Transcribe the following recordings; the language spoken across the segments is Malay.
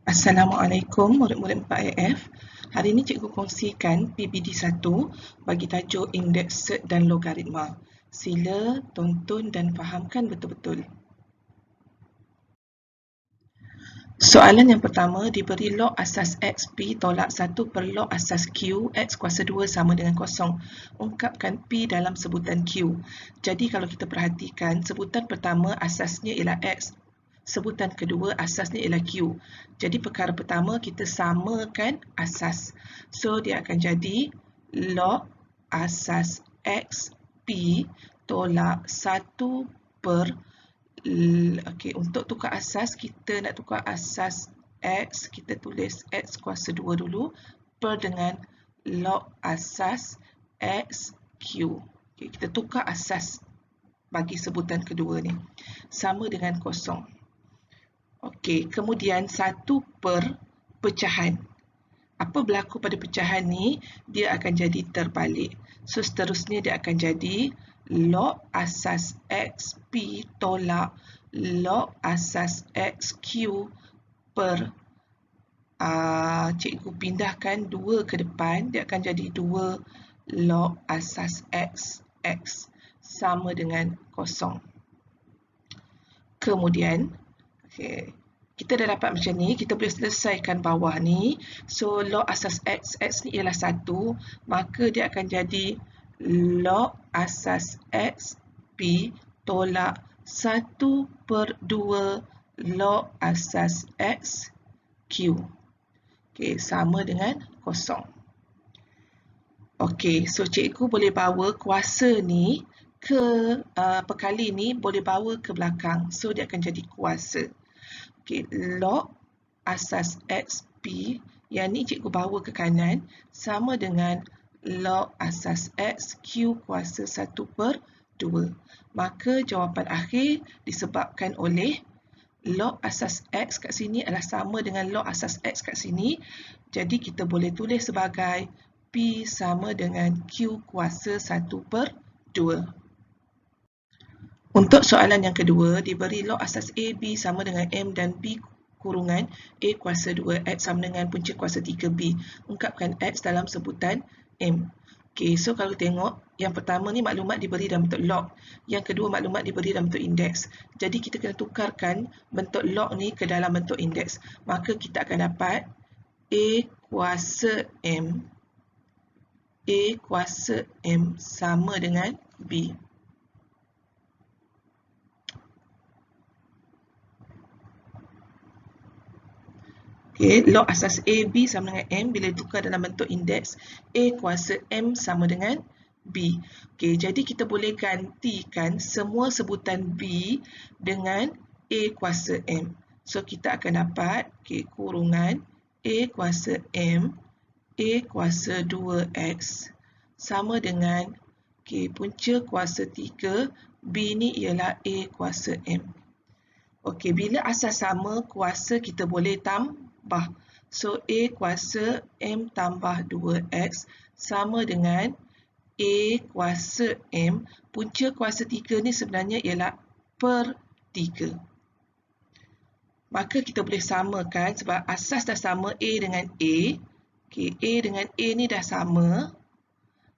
Assalamualaikum murid-murid 4AF. Hari ini cikgu kongsikan PPD 1 bagi tajuk Indeks Set dan Logaritma. Sila tonton dan fahamkan betul-betul. Soalan yang pertama, diberi log asas X P tolak 1 per log asas Q X kuasa 2 sama dengan 0. Ungkapkan P dalam sebutan Q. Jadi kalau kita perhatikan, sebutan pertama asasnya ialah X. Sebutan kedua asasnya ialah Q. Jadi perkara pertama kita samakan asas. So dia akan jadi log asas X P tolak 1 per untuk tukar asas, kita nak tukar asas X, kita tulis X kuasa 2 dulu, per dengan log asas X Q. Kita tukar asas bagi sebutan kedua ni, sama dengan 0. Kemudian 1 per pecahan. Apa berlaku pada pecahan ni? Dia akan jadi terbalik. So seterusnya dia akan jadi log asas X P tolak log asas X Q per cikgu pindahkan 2 ke depan, dia akan jadi 2 log asas X X sama dengan 0. Kemudian kita dah dapat macam ni, kita boleh selesaikan bawah ni. So log asas X ni ialah 1, maka dia akan jadi log asas X P tolak 1 per 2 log asas X Q. Sama dengan 0. So cikgu boleh bawa kuasa ni ke perkali ni, boleh bawa ke belakang. So dia akan jadi kuasa. Log asas X P, yang ni cikgu bawa ke kanan, sama dengan log asas X Q kuasa 1 per 2. Maka jawapan akhir disebabkan oleh log asas X kat sini adalah sama dengan log asas X kat sini. Jadi kita boleh tulis sebagai P sama dengan Q kuasa 1 per 2. Untuk soalan yang kedua, diberi log asas AB sama dengan M dan B kurungan A kuasa 2 X sama dengan punca kuasa 3B. Ungkapkan X dalam sebutan M. So kalau tengok, yang pertama ni maklumat diberi dalam bentuk log. Yang kedua maklumat diberi dalam bentuk indeks. Jadi kita kena tukarkan bentuk log ni ke dalam bentuk indeks. Maka kita akan dapat A kuasa M sama dengan B. Log asas AB sama dengan M bila ditukar dalam bentuk indeks, A kuasa M sama dengan B. Jadi kita boleh gantikan semua sebutan B dengan A kuasa M. So kita akan dapat kurungan A kuasa M, A kuasa 2X sama dengan punca kuasa 3, B ni ialah A kuasa M. Bila asas sama, kuasa kita boleh tambah. So A kuasa M tambah 2X sama dengan A kuasa M. Punca kuasa 3 ni sebenarnya ialah per 3. Maka kita boleh samakan sebab asas dah sama A dengan A. A dengan A ni dah sama.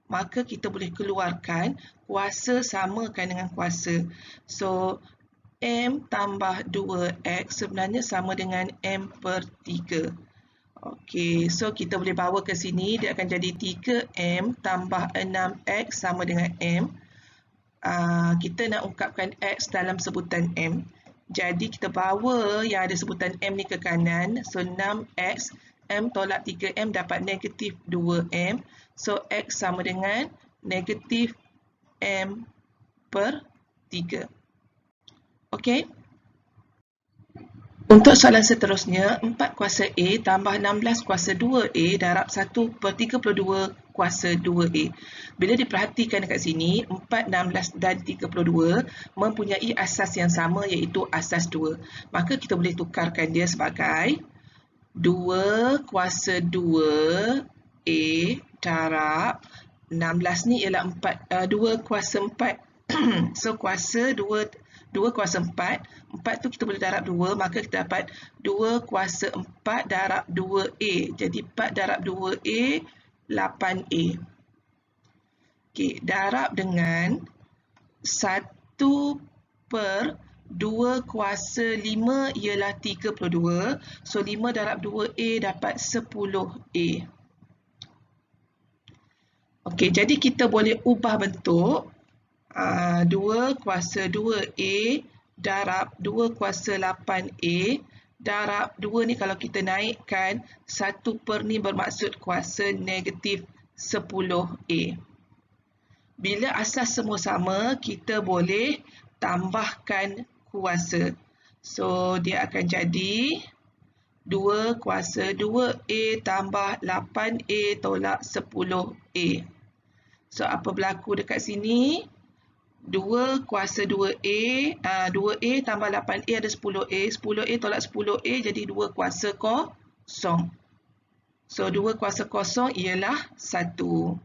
Maka kita boleh keluarkan kuasa samakan dengan kuasa. So M tambah 2X sebenarnya sama dengan M per 3. So kita boleh bawa ke sini, dia akan jadi 3M tambah 6X sama dengan M. Kita nak ungkapkan X dalam sebutan M. Jadi kita bawa yang ada sebutan M ni ke kanan. So 6X, M tolak 3M dapat negatif 2M. So X sama dengan negatif M per 3. Untuk soalan seterusnya, 4 kuasa A tambah 16 kuasa 2A darab 1 per 32 kuasa 2A. Bila diperhatikan dekat sini, 4, 16 dan 32 mempunyai asas yang sama iaitu asas 2. Maka kita boleh tukarkan dia sebagai 2 kuasa 2A darab 16 ni ialah 2 kuasa 4. So kuasa 2 2 kuasa 4. 4 tu kita boleh darab 2, maka kita dapat 2 kuasa 4 darab 2A. Jadi 4 darab 2A, 8A. Okey, darab dengan 1 per 2 kuasa 5 ialah 32. So, 5 darab 2A dapat 10A. Okey, jadi kita boleh ubah bentuk 2 kuasa 2A darab 2 kuasa 8A darab 2 ni kalau kita naikkan 1 per ni bermaksud kuasa negatif 10A. Bila asas semua sama, kita boleh tambahkan kuasa. So, dia akan jadi 2 kuasa 2A tambah 8A tolak 10A. So, apa berlaku dekat sini? 2 kuasa 2A, 2A tambah 8A ada 10A. 10A tolak 10A jadi 2 kuasa kosong. So, 2 kuasa kosong ialah 1.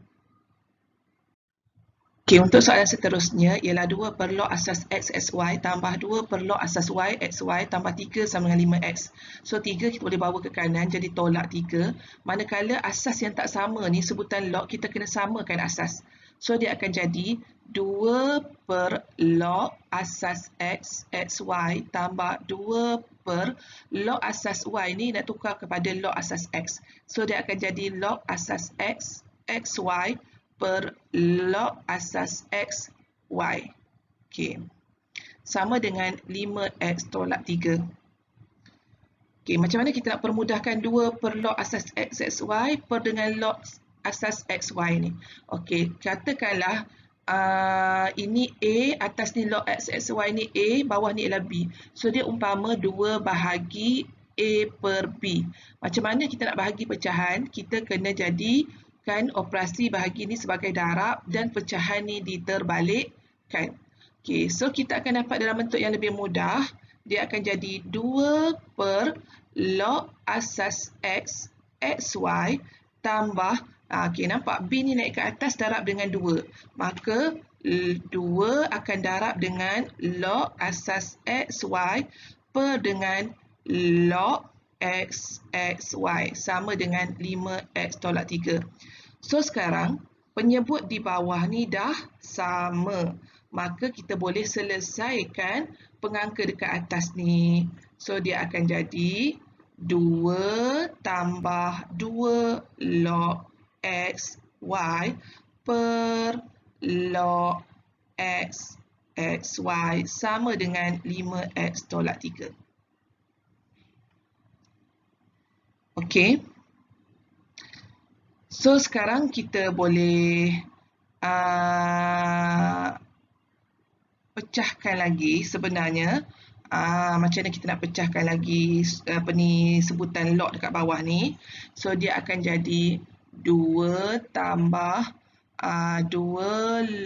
Okey, untuk soalan seterusnya ialah 2 per log asas X, XY tambah 2 per log asas Y, XY tambah 3 sama dengan 5X. So, 3 kita boleh bawa ke kanan jadi tolak 3. Manakala asas yang tak sama ni sebutan log, kita kena samakan asas. So, dia akan jadi 2 per log asas X, XY tambah 2 per log asas Y ni nak tukar kepada log asas X. So, dia akan jadi log asas X, XY per log asas X, Y. Okey. Sama dengan 5X tolak 3. Okey, macam mana kita nak permudahkan 2 per log asas X, XY per dengan log asas XY ni? Okey, katakanlah ini A, atas ni log X, XY ni A, bawah ni ialah B. So, dia umpama 2 bahagi A per B. Macam mana kita nak bahagi pecahan? Kita kena jadikan operasi bahagi ni sebagai darab dan pecahan ni diterbalikkan. Okey, so kita akan dapat dalam bentuk yang lebih mudah. Dia akan jadi 2 per log asas X, XY tambah, okey, nampak B ni naik ke atas darab dengan 2. Maka 2 akan darab dengan log asas XY per dengan log X, XY sama dengan 5X tolak 3. So, sekarang penyebut di bawah ni dah sama. Maka kita boleh selesaikan pengangka dekat atas ni. So, dia akan jadi 2 tambah 2 log X, Y per log X, XY sama dengan 5X tolak 3. Okey. So, sekarang kita boleh pecahkan lagi sebenarnya. Macam mana kita nak pecahkan lagi sebutan log dekat bawah ni. So, dia akan jadi 2 tambah 2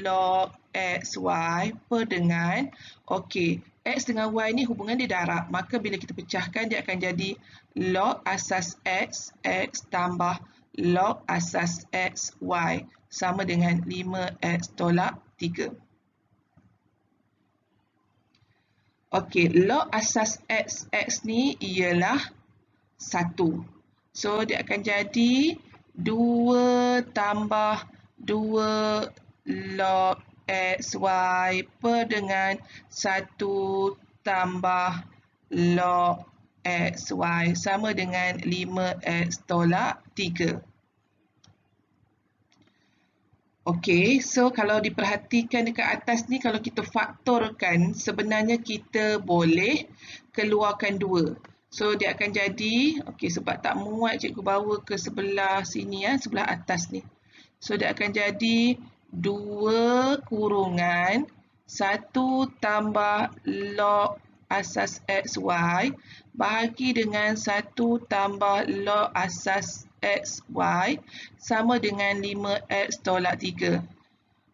log XY per dengan, okey, X dengan Y ni hubungan dia darab. Maka bila kita pecahkan, dia akan jadi log asas X, X tambah log asas X, Y sama dengan 5X tolak 3. Okey, log asas X, X ni ialah 1. So, dia akan jadi 2 tambah 2 log XY per dengan 1 tambah log XY sama dengan 5X tolak 3. Okey, so kalau diperhatikan dekat atas ni, kalau kita faktorkan, sebenarnya kita boleh keluarkan 2. So, dia akan jadi, okey, sebab tak muat cikgu bawa ke sebelah sini, sebelah atas ni. So, dia akan jadi 2 kurungan 1 tambah log asas XY bahagi dengan 1 tambah log asas XY sama dengan 5X tolak 3.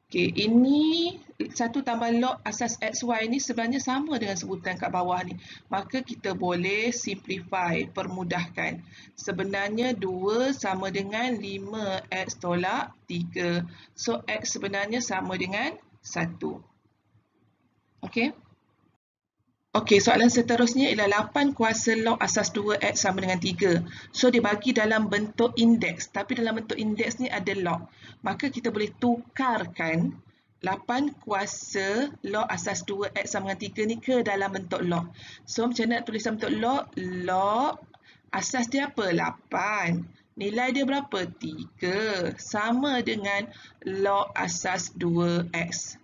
Okey, ini 1 tambah log asas XY ni sebenarnya sama dengan sebutan kat bawah ni. Maka kita boleh simplify, permudahkan. Sebenarnya 2 sama dengan 5X tolak 3. So, X sebenarnya sama dengan 1. Okey. Okey, soalan seterusnya ialah 8 kuasa log asas 2x sama dengan 3. So, dibagi dalam bentuk indeks. Tapi dalam bentuk indeks ni ada log. Maka kita boleh tukarkan 8 kuasa log asas 2x sama dengan 3 ni ke dalam bentuk log. So, macam mana nak tulis dalam bentuk log? Log asas dia apa? 8. Nilai dia berapa? 3. Sama dengan log asas 2x.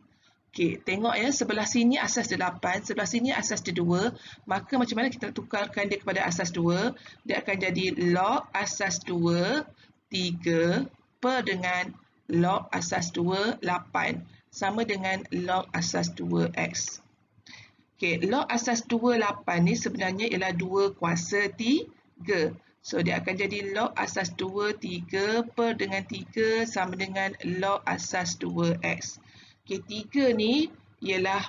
Okey, tengok ya, sebelah sini asas dia 8, sebelah sini asas dia 2. Maka macam mana kita tukarkan dia kepada asas 2? Dia akan jadi log asas 2, 3 per dengan log asas 2, 8. Sama dengan log asas 2x. Okey, log asas 2, 8 ni sebenarnya ialah 2 kuasa 3. So, dia akan jadi log asas 2, 3 per dengan 3 sama dengan log asas 2x. Okey, 3 ni ialah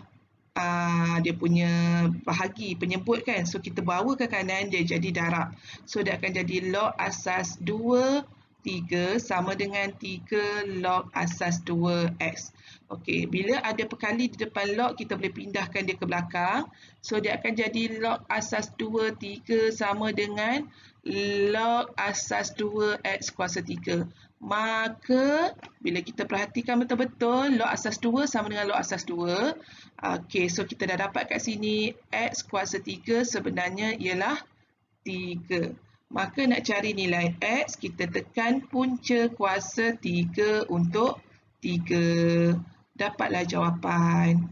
dia punya bahagi penyebut kan. So, kita bawa ke kanan dia jadi darab. So, dia akan jadi log asas 2, 3 sama dengan 3 log asas 2x. Okey, bila ada perkali di depan log, kita boleh pindahkan dia ke belakang. So, dia akan jadi log asas 2, 3 sama dengan log asas 2x kuasa 3. Maka, bila kita perhatikan betul-betul, log asas 2 sama dengan log asas 2. Okey, so kita dah dapat kat sini, x kuasa 3 sebenarnya ialah 3. Maka nak cari nilai x, kita tekan punca kuasa 3 untuk 3. Dapatlah jawapan.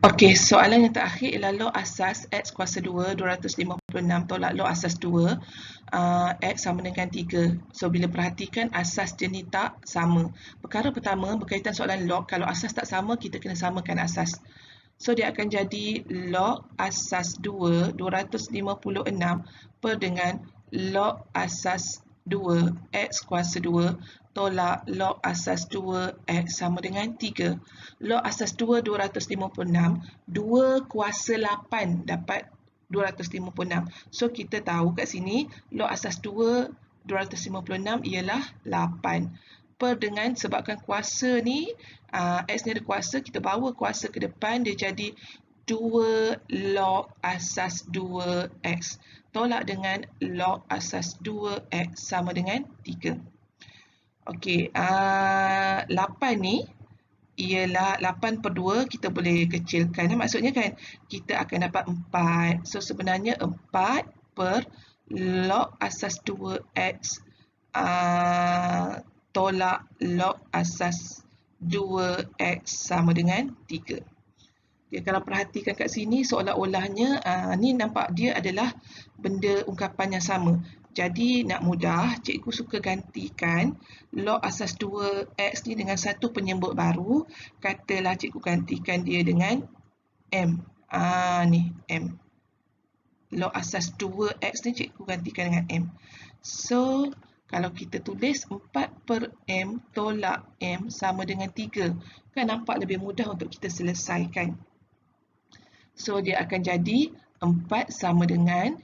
Okey, soalan yang terakhir ialah log asas x kuasa 2, 256 tolak log asas 2, x sama dengan 3. So, bila perhatikan asas dia ni tak sama. Perkara pertama, berkaitan soalan log, kalau asas tak sama, kita kena samakan asas. So, dia akan jadi log asas 2, 256 per dengan log asas 2, x kuasa 2, tolak log asas 2x sama dengan 3. Log asas 2, 256. 2 kuasa 8 dapat 256. So, kita tahu kat sini, log asas 2, 256 ialah 8. Per dengan, sebabkan kuasa ni, x ni ada kuasa, kita bawa kuasa ke depan, dia jadi 2 log asas 2x. Tolak dengan log asas 2x sama dengan 3. Okey, 8 ni ialah 8 per 2, kita boleh kecilkan. Maksudnya kan, kita akan dapat 4. So, sebenarnya 4 per log asas 2x tolak log asas 2x sama dengan 3. Okay, kalau perhatikan kat sini, seolah-olahnya ni nampak dia adalah benda ungkapan yang sama. Jadi, nak mudah, cikgu suka gantikan log asas 2x ni dengan satu penyebut baru. Katalah cikgu gantikan dia dengan M. Ni, M. Log asas 2x ni cikgu gantikan dengan M. So, kalau kita tulis 4 per M tolak M sama dengan 3. Kan nampak lebih mudah untuk kita selesaikan. So, dia akan jadi 4 sama dengan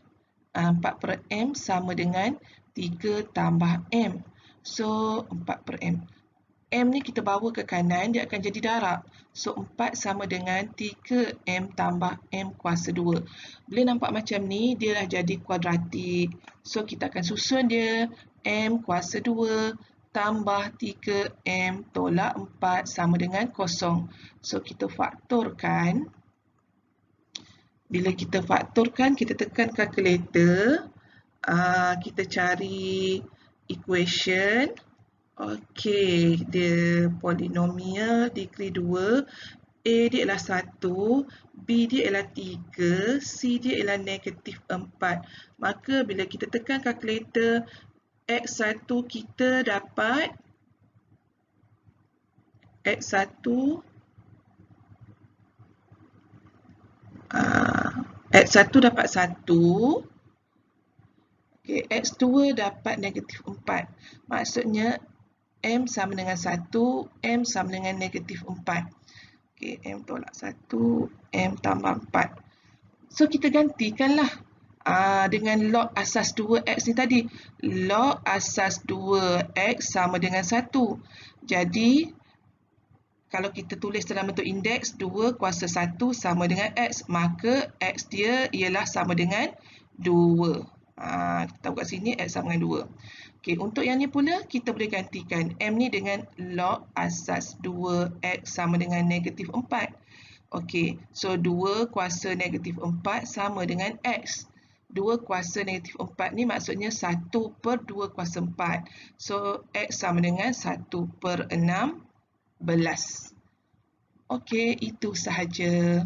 4 per M sama dengan 3 tambah M. So, 4 per M. M ni kita bawa ke kanan, dia akan jadi darab. So, 4 sama dengan 3M tambah M kuasa 2. Boleh nampak macam ni, dia dah jadi kuadratik. So, kita akan susun dia. M kuasa 2 tambah 3M tolak 4 sama dengan 0. So, kita faktorkan. Bila kita faktorkan, kita tekan kalkulator. Kita cari equation. Okey, dia polinomial degree 2. A dia ialah 1, B dia ialah 3, C dia ialah negatif 4. Maka bila kita tekan kalkulator, X1 kita dapat X1 dapat 1. Okay, X2 dapat negatif 4. Maksudnya M sama dengan 1, M sama dengan negatif 4. Okay, M tolak 1, M tambah 4. So, kita gantikanlah dengan log asas 2x ni tadi. Log asas 2x sama dengan 1. Jadi, kalau kita tulis dalam bentuk indeks 2 kuasa 1 sama dengan X, maka X dia ialah sama dengan 2. Kita tahu kat sini X sama dengan 2. Okey, untuk yang ni pula kita boleh gantikan M ni dengan log asas 2X sama dengan negatif 4. Okey, so 2 kuasa negatif 4 sama dengan X. 2 kuasa negatif 4 ni maksudnya 1 per 2 kuasa 4. So, X sama dengan 1 per 16. Okey, itu sahaja.